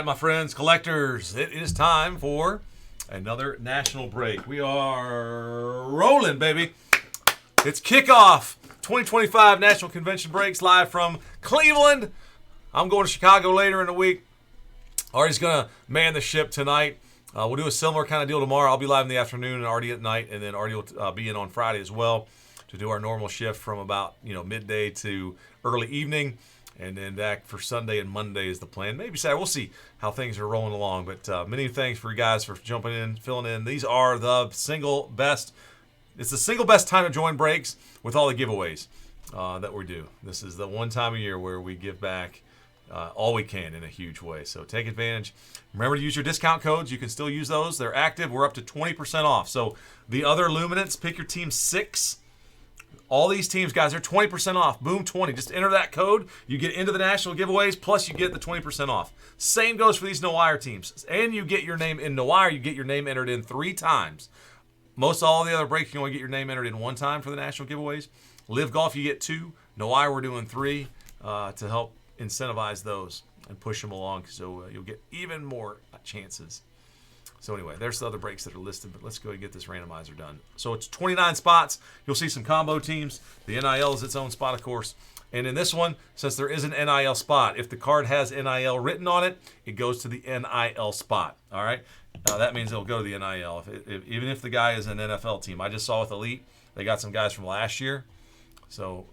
my friends, collectors, it is time for another national break. We are rolling, baby. It's kickoff 2025 National Convention Breaks live from Cleveland. I'm going to Chicago later in the week. Artie's going to man the ship tonight. We'll do a similar kind of deal tomorrow. I'll be live in the afternoon and Artie at night, and then Artie will be in on Friday as well to do our normal shift from about midday to early evening. And then back for Sunday and Monday is the plan. Maybe Saturday. We'll see how things are rolling along. But many thanks for you guys for jumping in, filling in. These are the single best. It's the single best time to join breaks with all the giveaways that we do. This is the one time a year where we give back all we can in a huge way. So take advantage. Remember to use your discount codes. You can still use those. They're active. We're up to 20% off. So the other Luminance, pick your team 6. All these teams, guys, are 20% off. Boom, 20. Just enter that code. You get into the national giveaways, plus you get the 20% off. Same goes for these no-wire teams. And you get your name in no-wire. You get your name entered in 3 times. Most all the other breaks, you only get your name entered in 1 time for the national giveaways. Live Golf, you get 2. No-wire, we're doing 3 to help incentivize those and push them along. So you'll get even more chances. So anyway, there's the other breaks that are listed, but let's go and get this randomizer done. So it's 29 spots. You'll see some combo teams. The NIL is its own spot, of course. And in this one, since there is an NIL spot, if the card has NIL written on it, it goes to the NIL spot. All right? That means it'll go to the NIL, even if the guy is an NFL team. I just saw with Elite, they got some guys from last year so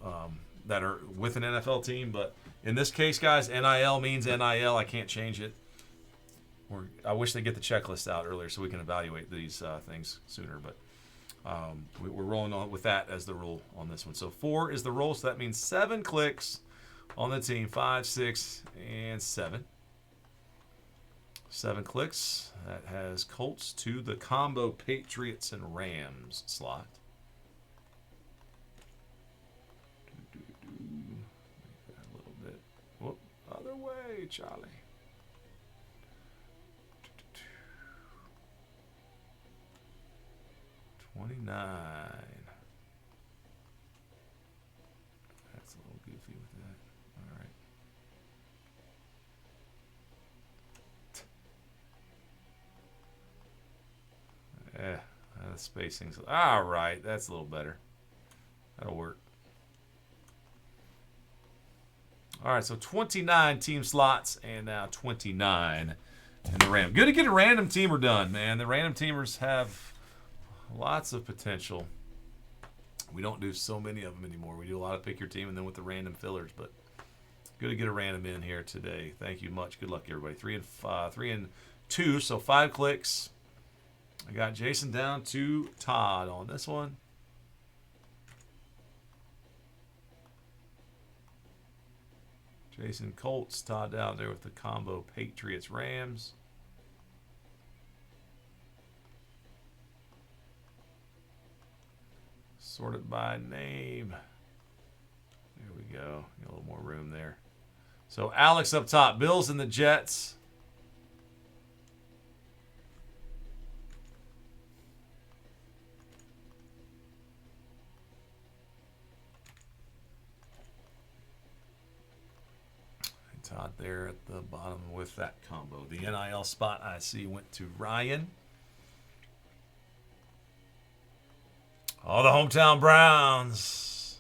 that are with an NFL team. But in this case, guys, NIL means NIL. I can't change it. I wish they'd get the checklist out earlier so we can evaluate these things sooner. But we're rolling on with that as the rule on this one. So 4 is the rule, so that means 7 clicks on the team. 5, 6, and 7. 7 clicks. That has Colts to the combo Patriots and Rams slot. Make that a little bit. Whoop, other way, Charlie. 29. That's a little goofy with that. All right. The spacing's all right. That's a little better. That'll work. All right, so 29 team slots and now 29 in the random. Good to get a random teamer done, man. The random teamers have lots of potential. We don't do so many of them anymore. We do a lot of pick your team and then with the random fillers, but good to get a random in here today. Thank you much. Good luck, everybody. 3 and 2, so 5 clicks. I got Jason down to Todd on this one. Jason Colts, Todd down there with the combo Patriots Rams. Sorted by name. There we go. Got a little more room there. So Alex up top. Bills and the Jets. And Todd there at the bottom with that combo. The NIL spot I see went to Ryan. Oh, the hometown Browns.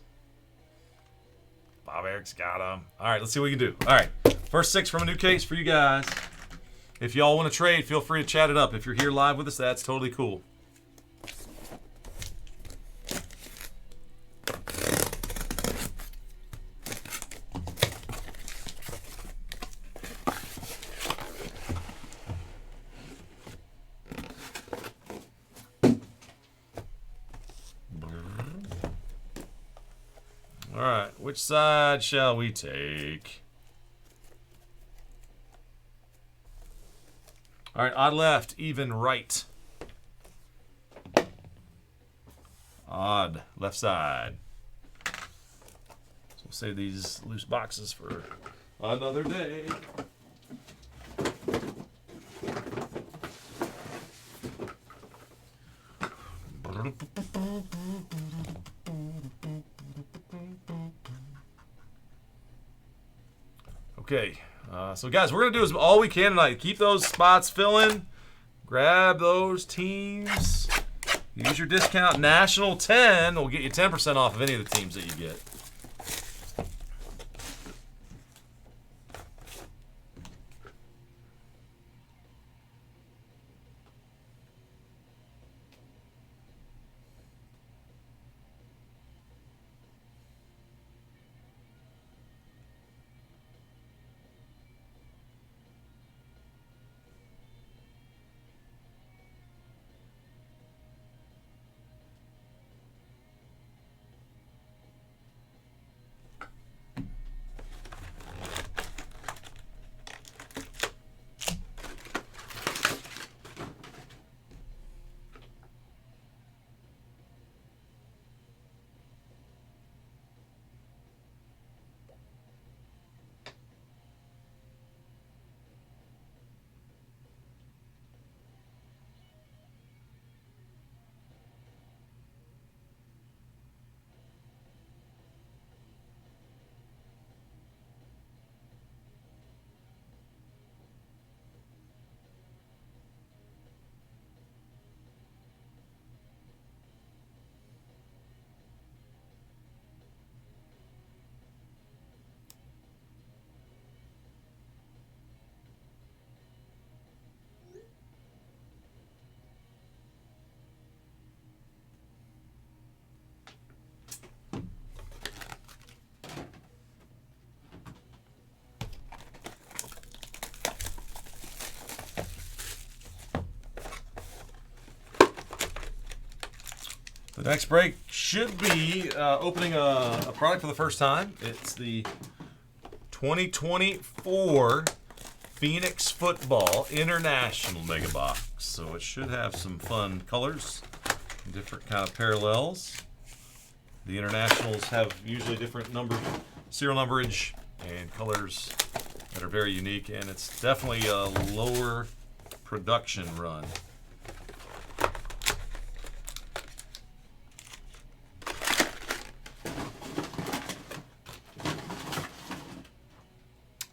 Bob Eric's got them. All right, let's see what we can do. All right, first 6 from a new case for you guys. If y'all want to trade, feel free to chat it up. If you're here live with us, that's totally cool. All right, which side shall we take? All right, odd left, even right. Odd left side. So we'll save these loose boxes for another day. Okay, So, guys, we're going to do all we can tonight. Keep those spots filling. Grab those teams. Use your discount National 10. We'll get you 10% off of any of the teams that you get. The next break should be opening a product for the first time. It's the 2024 Phoenix Football International Mega Box. So it should have some fun colors, different kind of parallels. The internationals have usually different serial numberage, and colors that are very unique, and it's definitely a lower production run.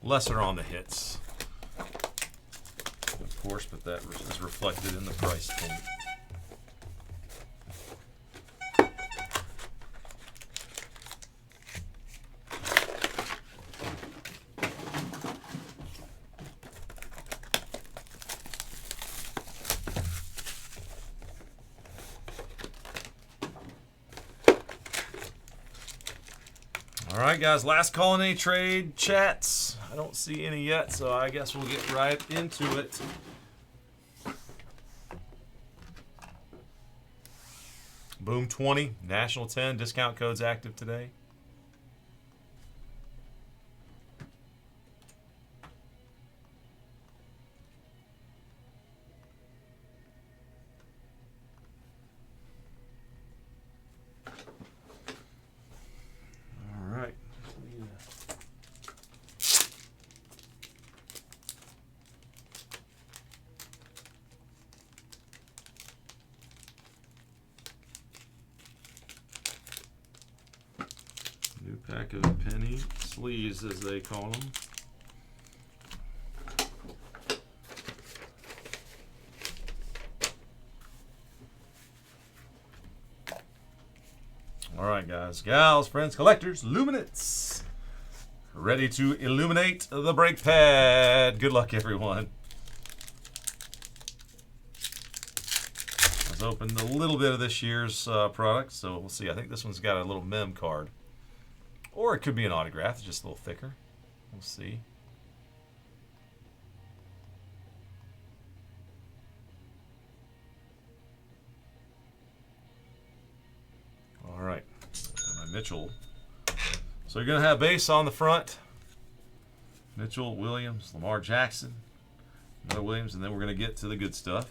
Lesser on the hits, of course, but that is reflected in the price point. All right, guys, last call in any trade chats. I don't see any yet, so I guess we'll get right into it. Boom 20, National 10, discount codes active today. All right. New pack of penny sleeves, as they call them. All right, guys, gals, friends, collectors, Luminance, ready to illuminate the brake pad. Good luck, everyone. Let's open a little bit of this year's product, so we'll see. I think this one's got a little mem card. Or it could be an autograph, it's just a little thicker. We'll see. All right, my Mitchell. So you're going to have base on the front. Mitchell, Williams, Lamar Jackson, another Williams, and then we're going to get to the good stuff.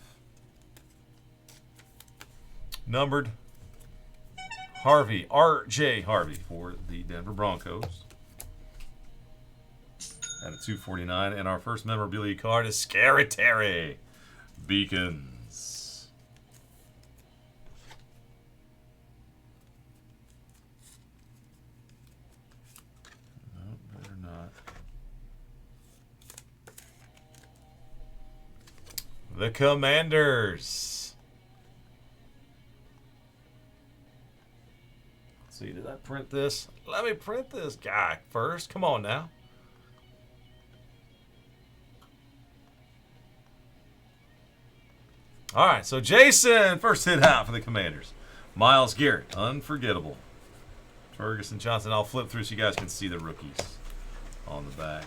Numbered. Harvey, R.J. Harvey for the Denver Broncos at a 249. And our first memorabilia card is Scary Terry, Beacons. No, better not. the Commanders. Let's see, did I print this? Let me print this guy first. Come on now. All right, so Jason, first hit out for the Commanders. Myles Garrett, unforgettable. Ferguson Johnson, I'll flip through so you guys can see the rookies on the back.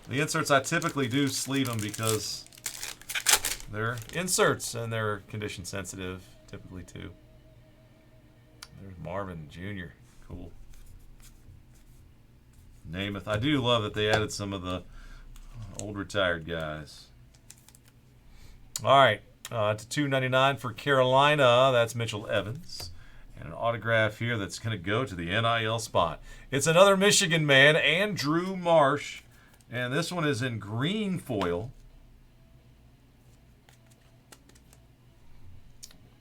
The inserts, I typically do sleeve them because they're inserts and they're condition sensitive, typically too. There's Marvin Jr., cool. Namath, I do love that they added some of the old retired guys. All right, to $2.99 for Carolina. That's Mitchell Evans. And an autograph here that's going to go to the NIL spot. It's another Michigan man, Andrew Marsh. And this one is in green foil.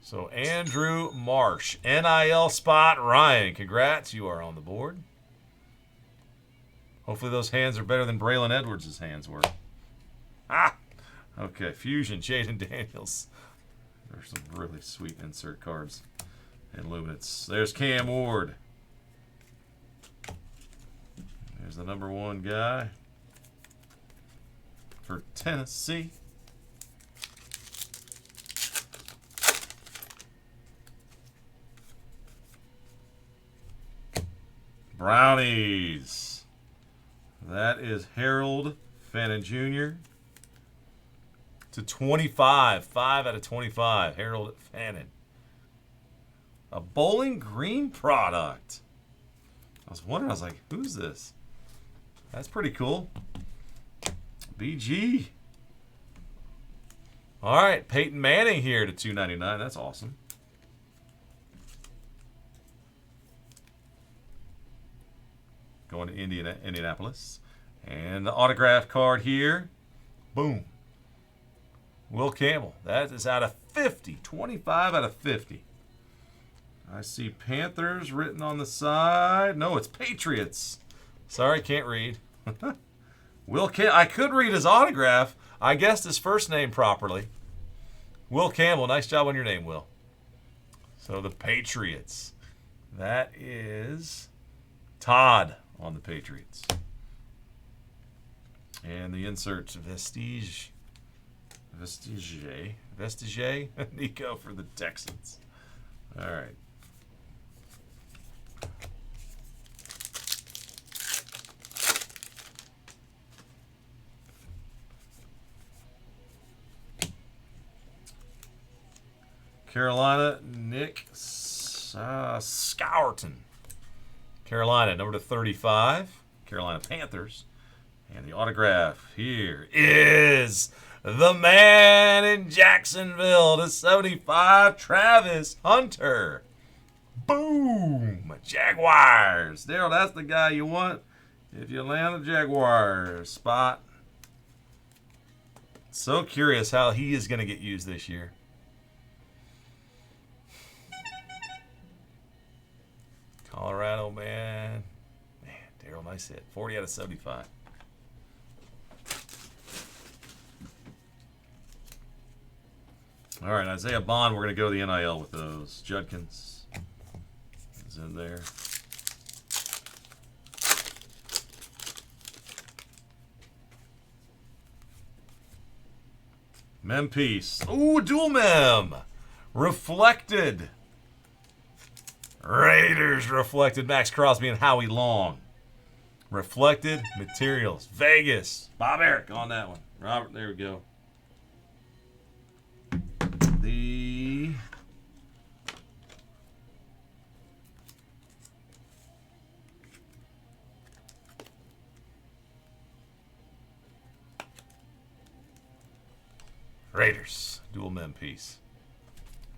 So Andrew Marsh, NIL spot. Ryan, congrats. You are on the board. Hopefully those hands are better than Braylon Edwards' hands were. Ah! Okay, Fusion, Jaden Daniels. There's some really sweet insert cards and Luminance. There's Cam Ward. There's the #1 guy for Tennessee. Brownies. That is Harold Fannin Jr. to 25. 5 out of 25. Harold Fannin. A Bowling Green product. I was wondering, I was like, who's this? That's pretty cool. BG. All right, Peyton Manning here to $2.99. That's awesome. Going to Indianapolis. And the autograph card here. Boom. Will Campbell. That is out of 50. 25 out of 50. I see Panthers written on the side. No, it's Patriots. Sorry, can't read. Will Campbell. I could read his autograph. I guessed his first name properly. Will Campbell. Nice job on your name, Will. So the Patriots. That is Todd on the Patriots. And the inserts Vestige. Nico for the Texans. All right. Carolina, Nick Scourton. Carolina, number 35. Carolina Panthers. And the autograph here is the man in Jacksonville to 75, Travis Hunter. Boom! Jaguars. Daryl, that's the guy you want if you land a Jaguars spot. So curious how he is going to get used this year. Colorado, man. Man, Daryl, nice hit. 40 out of 75. All right, Isaiah Bond, we're going to go to the NIL with those. Judkins is in there. Mem piece. Ooh, dual mem. Reflected. Raiders reflected. Max Crosby and Howie Long. Reflected materials. Vegas. Bob Eric on that one. Robert, there we go. The Raiders. Dual mem piece.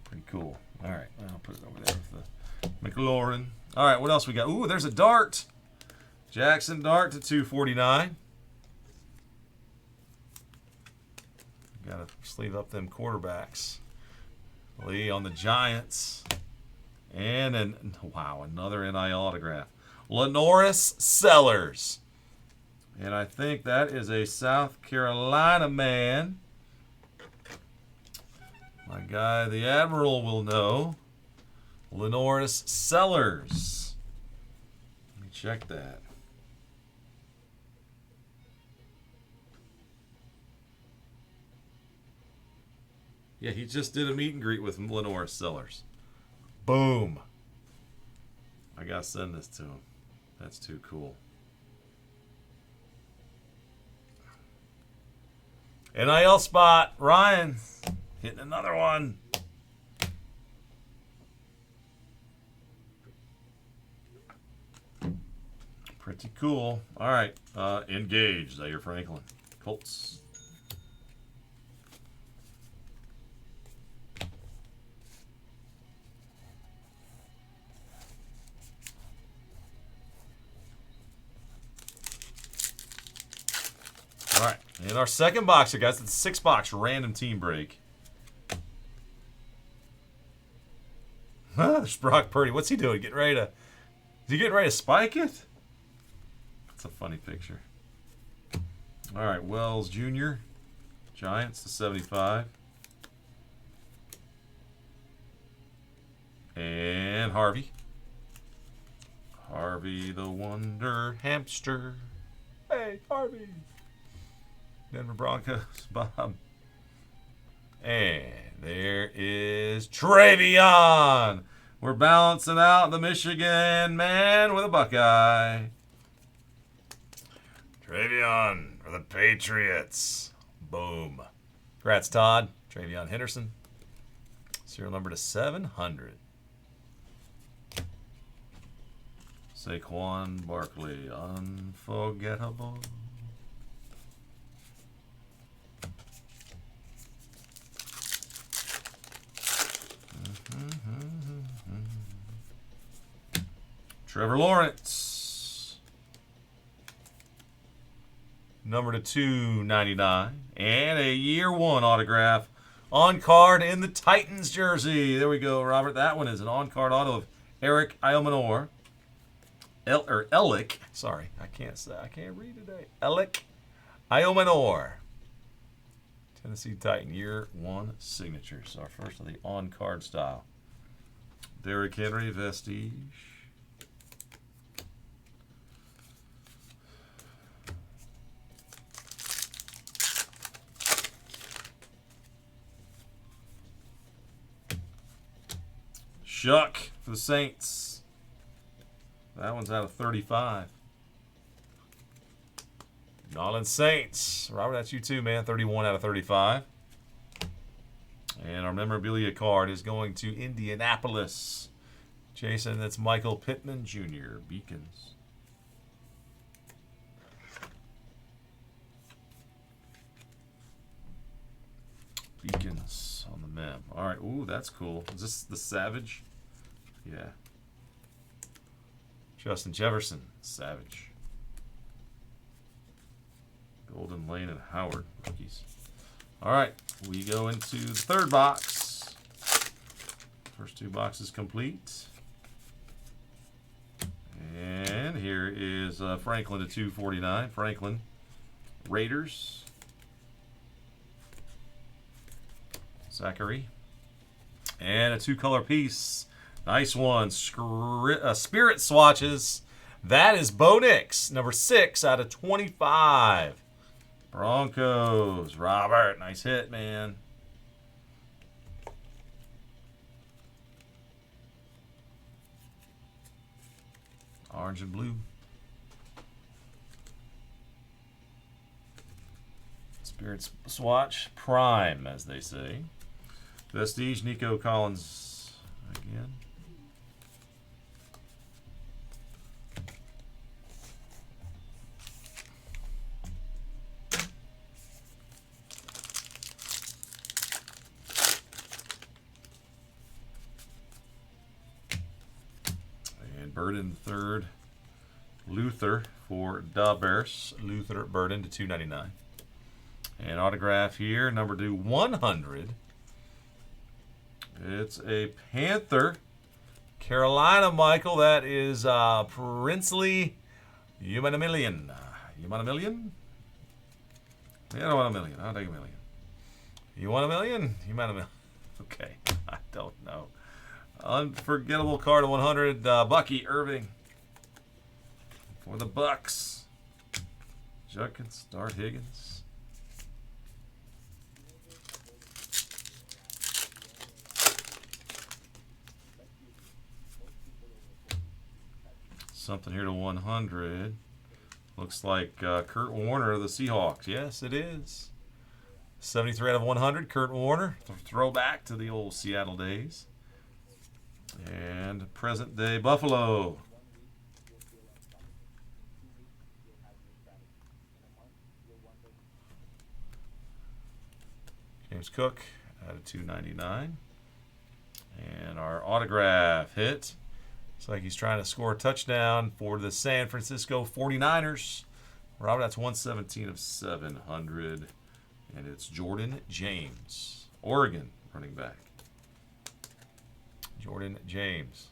Pretty cool. All right, I'll put it over there with the McLaurin. All right, what else we got? Ooh, there's a Dart. Jackson Dart to 249. Got to sleeve up them quarterbacks. Lee on the Giants. And wow, another NIL autograph. Lenoris Sellers. And I think that is a South Carolina man. My guy, the Admiral, will know. Lenoris Sellers. Let me check that. Yeah, he just did a meet and greet with Lenoris Sellers. Boom. I gotta send this to him. That's too cool. NIL spot. Ryan hitting another one. Pretty cool. All right. Engage. Zaire Franklin. Colts. All right. In our second box here, guys, it's a 6-box random team break. There's Brock Purdy. What's he doing? Getting ready to... Is he getting ready to spike it? That's a funny picture. All right. Wells Jr. Giants to 75. And Harvey. Harvey the Wonder Hamster. Hey, Harvey. Denver Broncos, Bob. And there is Travion. We're balancing out the Michigan man with a Buckeye. Travion for the Patriots. Boom. Congrats, Todd. Travion Henderson. Serial number to 700. Saquon Barkley. Unforgettable. Trevor Lawrence. Number to 299. And a year 1 autograph on card in the Titans jersey. There we go, Robert. That one is an on-card auto of Eric Iomanor. Elick. Sorry, I can't read today. Elick Iomanor. Tennessee Titan, year 1 signatures. Our first of the on-card style. Derrick Henry, Vestige. Shuck for the Saints. That one's out of 35. New Orleans Saints. Robert, that's you too, man. 31 out of 35. And our memorabilia card is going to Indianapolis. Jason, that's Michael Pittman Jr. Beacons. Beacons on the map. All right. Ooh, that's cool. Is this the Savage? Yeah. Justin Jefferson, Savage. Golden Lane and Howard, rookies. All right, we go into the third box. First 2 boxes complete. And here is Franklin to 249. Franklin, Raiders. Zachary. And a 2-color piece. Nice one. Spirit swatches. That is Bo Nix, number 6 out of 25. Broncos. Robert, nice hit, man. Orange and blue. Spirit swatch. Prime, as they say. Vestige, Nico Collins again. Burden third. Luther for Da Bears. Luther Burden to 299. And autograph here, number to 100. It's a Panther. Carolina, Michael. That is Princely Humanimillion. You want a million? I don't want a million. I'll take a million. You want a million? You want a million? Okay. I don't know. Unforgettable card of 100. Bucky Irving. For the Bucks. Judkins, Dart Higgins. Something here to 100. Looks like Kurt Warner of the Seahawks. Yes, it is. 73 out of 100. Kurt Warner. Throwback to the old Seattle days. And present day Buffalo. James Cook out of 299. And our autograph hit. Looks like he's trying to score a touchdown for the San Francisco 49ers. Robert, that's 117 of 700. And it's Jordan James. Oregon running back. Jordan James.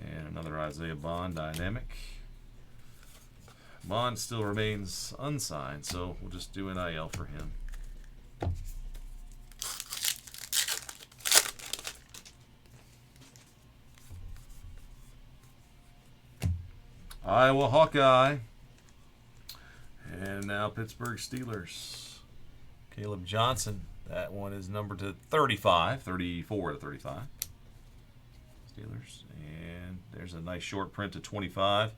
And another Isaiah Bond dynamic. Bond still remains unsigned, so we'll just do NIL for him. Iowa Hawkeye. And now Pittsburgh Steelers. Caleb Johnson. That one is numbered to 35. 34 to 35. Steelers. And there's a nice short print to 25.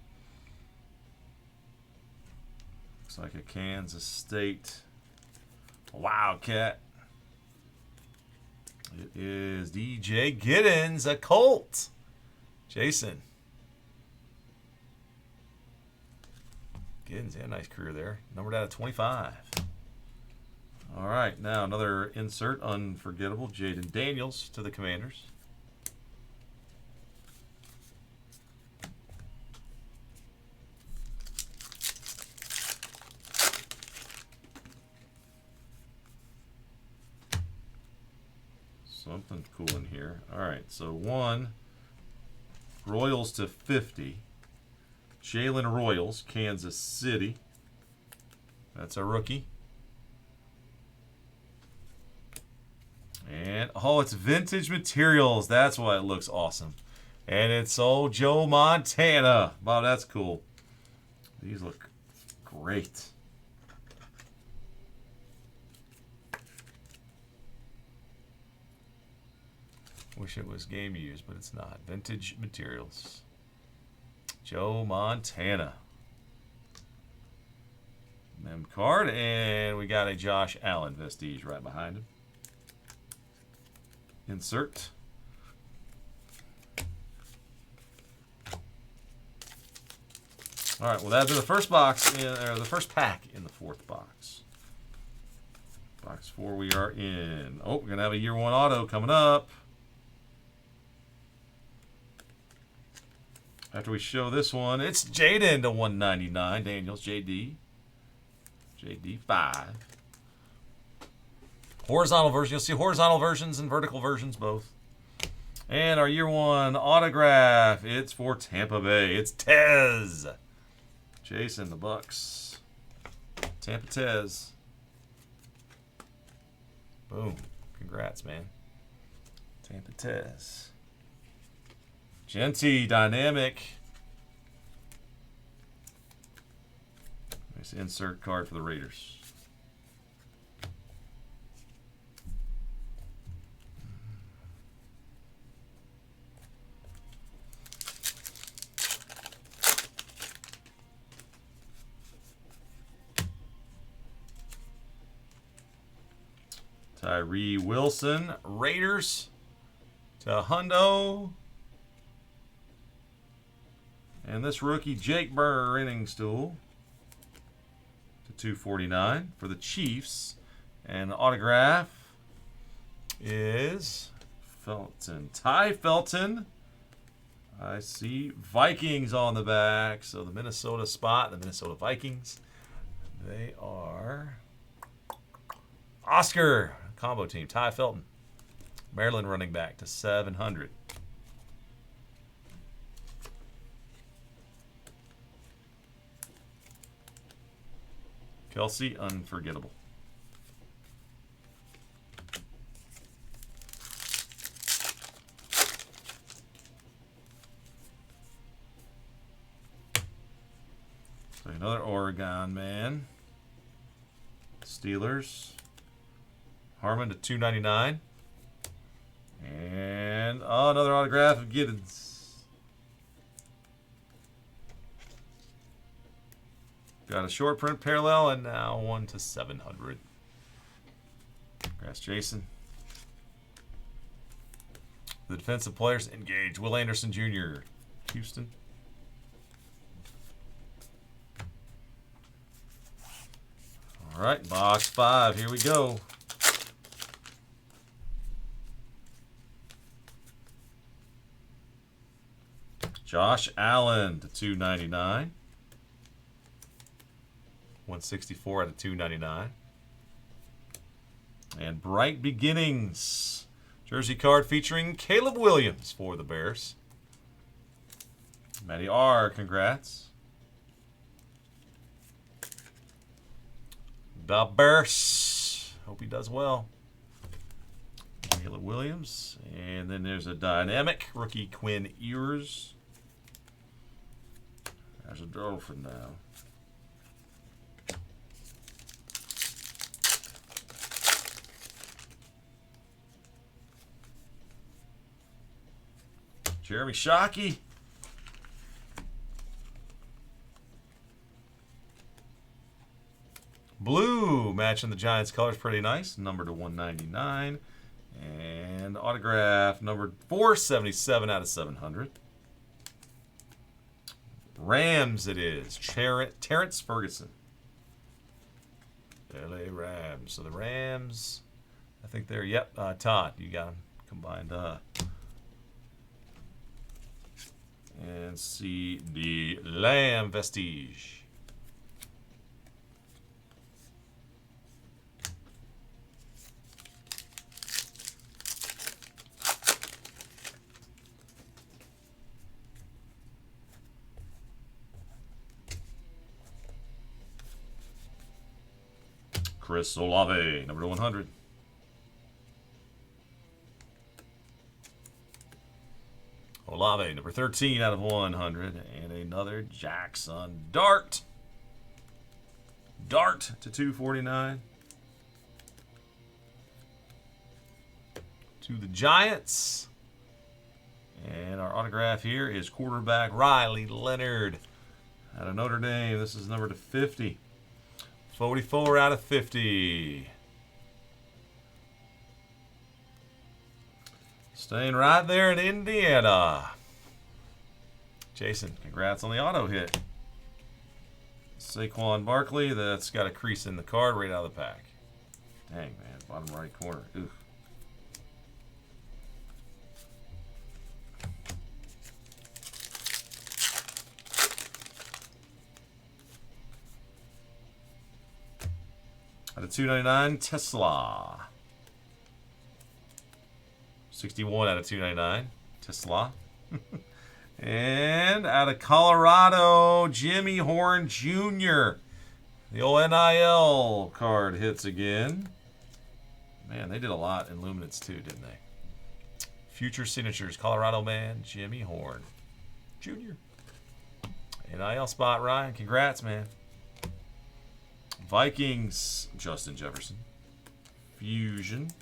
Looks like a Kansas State Wildcat. It is DJ Giddens, a Colt. Jason. Giddens had a nice career there. Numbered out of 25. All right, now another insert, unforgettable. Jaden Daniels to the Commanders. Something cool in here. All right, so one, Royals to 50. Jalen Royals, Kansas City. That's a rookie. And, oh, it's vintage materials. That's why it looks awesome. And it's old Joe Montana. Wow, that's cool. These look great. Wish it was game used, but it's not. Vintage materials. Joe Montana. Mem card, and we got a Josh Allen vestige right behind him. Insert. All right, well, that'll be the first box, or the first pack in the fourth box. Box 4 we are in. Oh, we're going to have a year 1 auto coming up. After we show this one, it's Jaden to 199. Daniels, JD. JD 5. Horizontal version. You'll see horizontal versions and vertical versions both. And our year 1 autograph. It's for Tampa Bay. It's Tez. Jason, the Bucks. Tampa Tez. Boom. Congrats, man. Tampa Tez. Genty, dynamic. Nice insert card for the Raiders. Tyree Wilson, Raiders to Hundo. And this rookie, Jake Brenningstool, to 249 for the Chiefs. And the autograph is Felton. Ty Felton. I see Vikings on the back. So the Minnesota spot, the Minnesota Vikings. They are Oscar, combo team. Ty Felton. Maryland running back to 700. Kelsey, unforgettable. So another Oregon man. Steelers. Harmon to 299. And another autograph of Giddens. Got a short print parallel and now 1 to 700. Congrats, Jason. The defensive players engage. Will Anderson Jr., Houston. All right, box 5. Here we go. Josh Allen to 299. 164 out of 299. And Bright Beginnings. Jersey card featuring Caleb Williams for the Bears. Matty R, congrats. The Bears. Hope he does well. Caleb Williams. And then there's a dynamic rookie Quinn Ewers. There's a dolphin now. Jeremy Shockey. Blue, matching the Giants colors, pretty nice. Number to 199. And autograph numbered 477 out of 700. Rams it is. Terrence Ferguson. LA Rams. So the Rams, I think they're, yep, Todd, you got them combined. And see the Lamb Vestige. Chris Olave, number 100. Olave, number 13 out of 100. And another Jackson Dart. Dart to 249. To the Giants. And our autograph here is quarterback Riley Leonard out of Notre Dame. This is number to 50. 44 out of 50. Staying right there in Indiana. Jason, congrats on the auto hit. Saquon Barkley, that's got a crease in the card right out of the pack. Dang, man, bottom right corner. Oof. Out of 299, Tesla. 61 out of 299, Tesla. And out of Colorado, Jimmy Horn Jr. The old NIL card hits again. Man, they did a lot in Luminance too, didn't they? Future signatures, Colorado man, Jimmy Horn Jr. NIL spot, Ryan. Congrats, man. Vikings, Justin Jefferson. Fusion.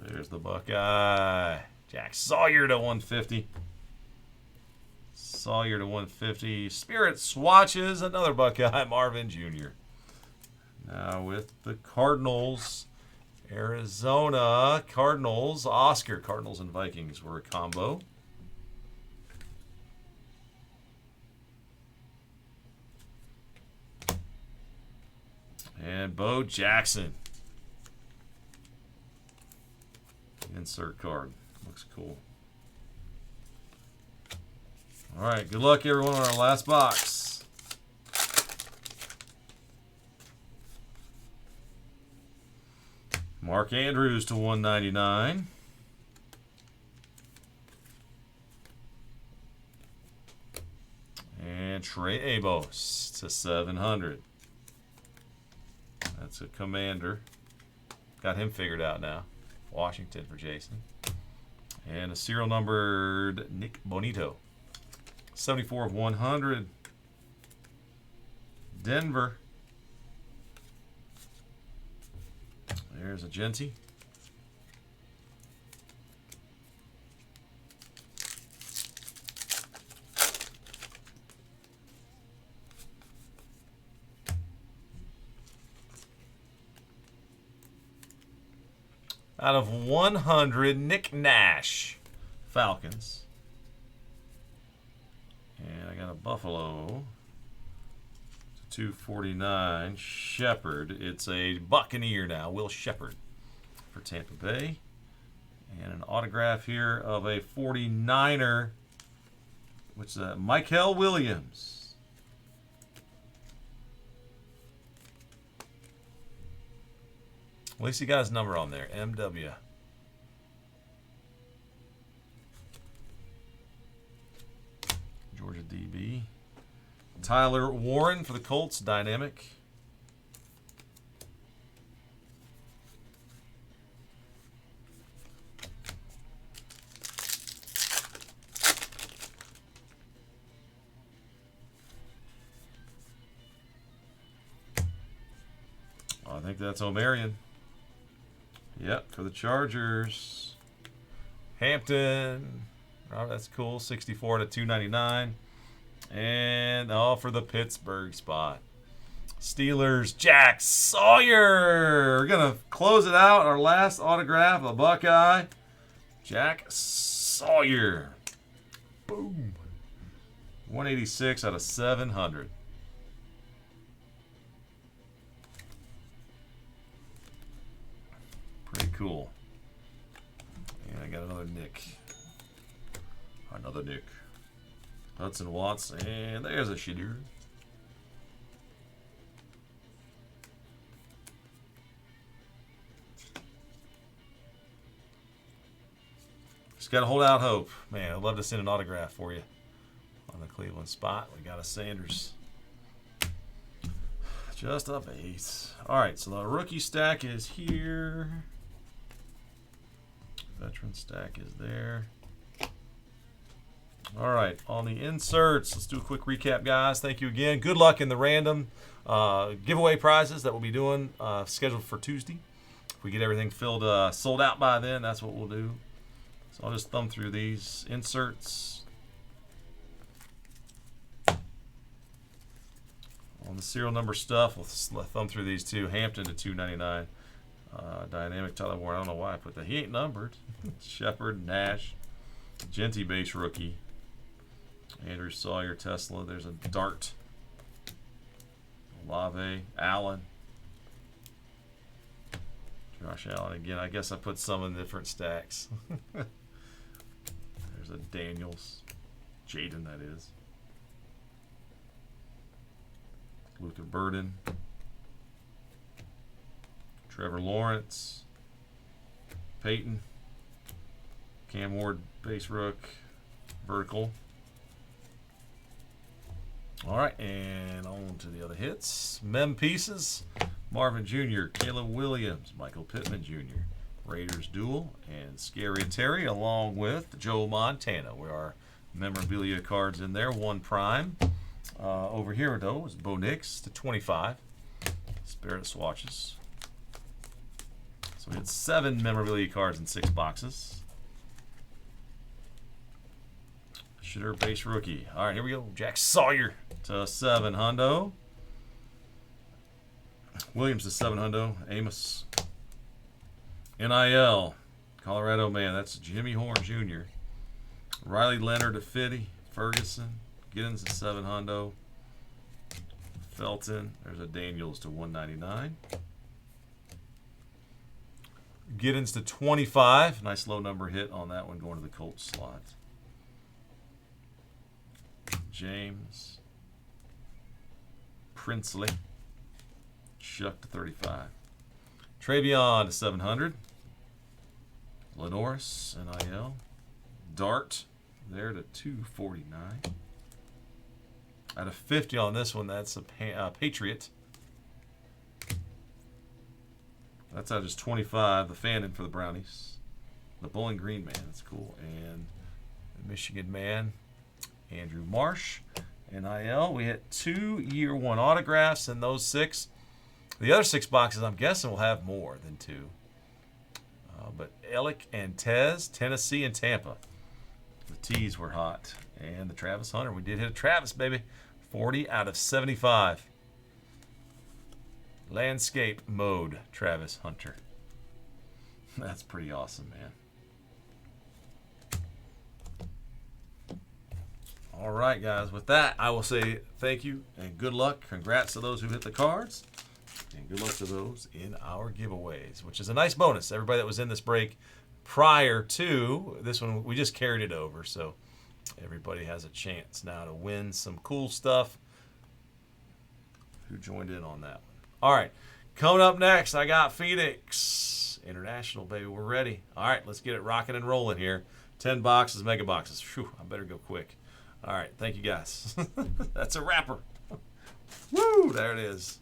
There's the Buckeye. Jack Sawyer to 150. Sawyer to 150. Spirit swatches. Another Buckeye, Marvin Jr. Now with the Cardinals. Arizona Cardinals. Oscar. Cardinals and Vikings were a combo. And Bo Jackson. Insert card. Looks cool. All right. Good luck, everyone, on our last box. Mark Andrews to 199. And Trey Abos to 700. That's a Commander. Got him figured out now. Washington for Jason. And a serial numbered Nick Bonito. 74 of 100. Denver. There's a Genty. Out of 100, Nick Nash, Falcons. And I got a Buffalo. 249, Shepard. It's a Buccaneer now, Will Shepard for Tampa Bay. And an autograph here of a 49er, which is Michael Williams. At least he got his number on there, MW. Georgia DB. Tyler Warren for the Colts, dynamic. I think that's Omarion. Yep, for the Chargers. Hampton. Oh, that's cool. 64 to 299. And for the Pittsburgh spot. Steelers, Jack Sawyer. We're going to close it out. Our last autograph, a Buckeye. Jack Sawyer. Boom. 186 out of 700. Pretty cool. And I got another Nick. Another Nick. Hudson Watts, and there's a Shadur. Just got to hold out hope. Man, I'd love to send an autograph for you on the Cleveland spot. We got a Sanders. Just a base. All right, so the rookie stack is here. Veteran stack is there. All right, on the inserts, let's do a quick recap, guys. Thank you again. Good luck in the random giveaway prizes that we'll be doing, scheduled for Tuesday. If we get everything sold out by then, that's what we'll do. So I'll just thumb through these inserts. On the serial number stuff, we'll thumb through these two. Hampton to 299. Dynamic Tyler Warren. I don't know why I put that. He ain't numbered. Shepard, Nash, Genty base rookie. Andrew Sawyer, Tesla. There's a Dart. Olave, Allen. Josh Allen again. I guess I put some in different stacks. There's a Daniels. Jaden, that is. Luther Burden. Trevor Lawrence. Peyton. Cam Ward, base rook. Vertical. All right, and on to the other hits. Mem pieces. Marvin Jr., Caleb Williams, Michael Pittman Jr., Raiders duel, and Scary Terry along with Joe Montana. Where our memorabilia cards in there. 1 prime. Over here, though, is Bo Nix to 25. Spirit swatches. So we had 7 memorabilia cards in 6 boxes. Shooter base rookie. All right, here we go. Jack Sawyer to 7 hundo. Williams to 7 hundo. Amos. NIL. Colorado man. That's Jimmy Horn Jr. Riley Leonard to 50. Ferguson. Giddens to 7 hundo. Felton. There's a Daniels to 199. Giddens to 25. Nice low number hit on that one going to the Colts slot. James. Princely. Shuck to 35. Travion to 700. Lenoris, NIL. Dart, there to 249. Out of 50 on this one, that's a Patriot. That's out of just 25. The Fannin for the Brownies. The Bowling Green man, that's cool. And the Michigan man, Andrew Marsh. NIL, we hit 2 year 1 autographs in those 6. The other 6 boxes, I'm guessing, will have more than 2. But Alec and Tez, Tennessee and Tampa. The T's were hot. And the Travis Hunter. We did hit a Travis, baby. 40 out of 75. Landscape mode, Travis Hunter. That's pretty awesome, man. All right, guys. With that, I will say thank you and good luck. Congrats to those who hit the cards. And good luck to those in our giveaways, which is a nice bonus. Everybody that was in this break prior to this one, we just carried it over. So everybody has a chance now to win some cool stuff who joined in on that one. All right. Coming up next, I got Phoenix International, baby. We're ready. All right, let's get it rocking and rolling here. 10 boxes, mega boxes. Phew, I better go quick. All right, thank you, guys. That's a wrapper. Woo, there it is.